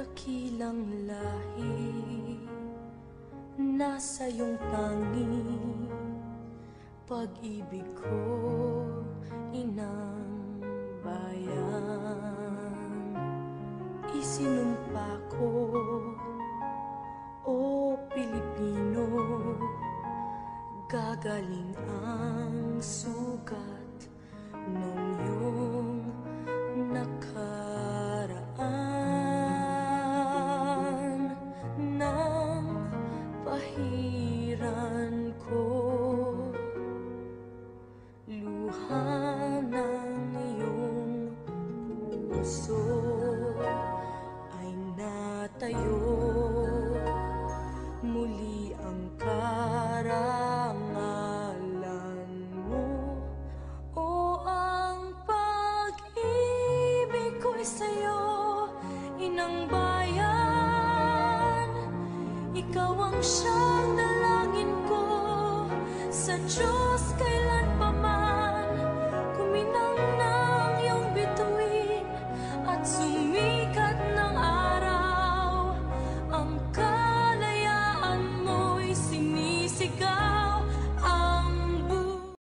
dakilang lahi, nasa iyong tanging pag-ibig ko, inang bayan. Isinumpa ko, o Pilipino, gagaling ang sugat nung iyong nakaraan. Nang pahiran ko luha ng iyong puso, ay natayo muli ang karangalan mo. O ang pag-ibig ko'y sa'yo, inang bayan. Ikaw ang siyang dalangin ko sa Diyos.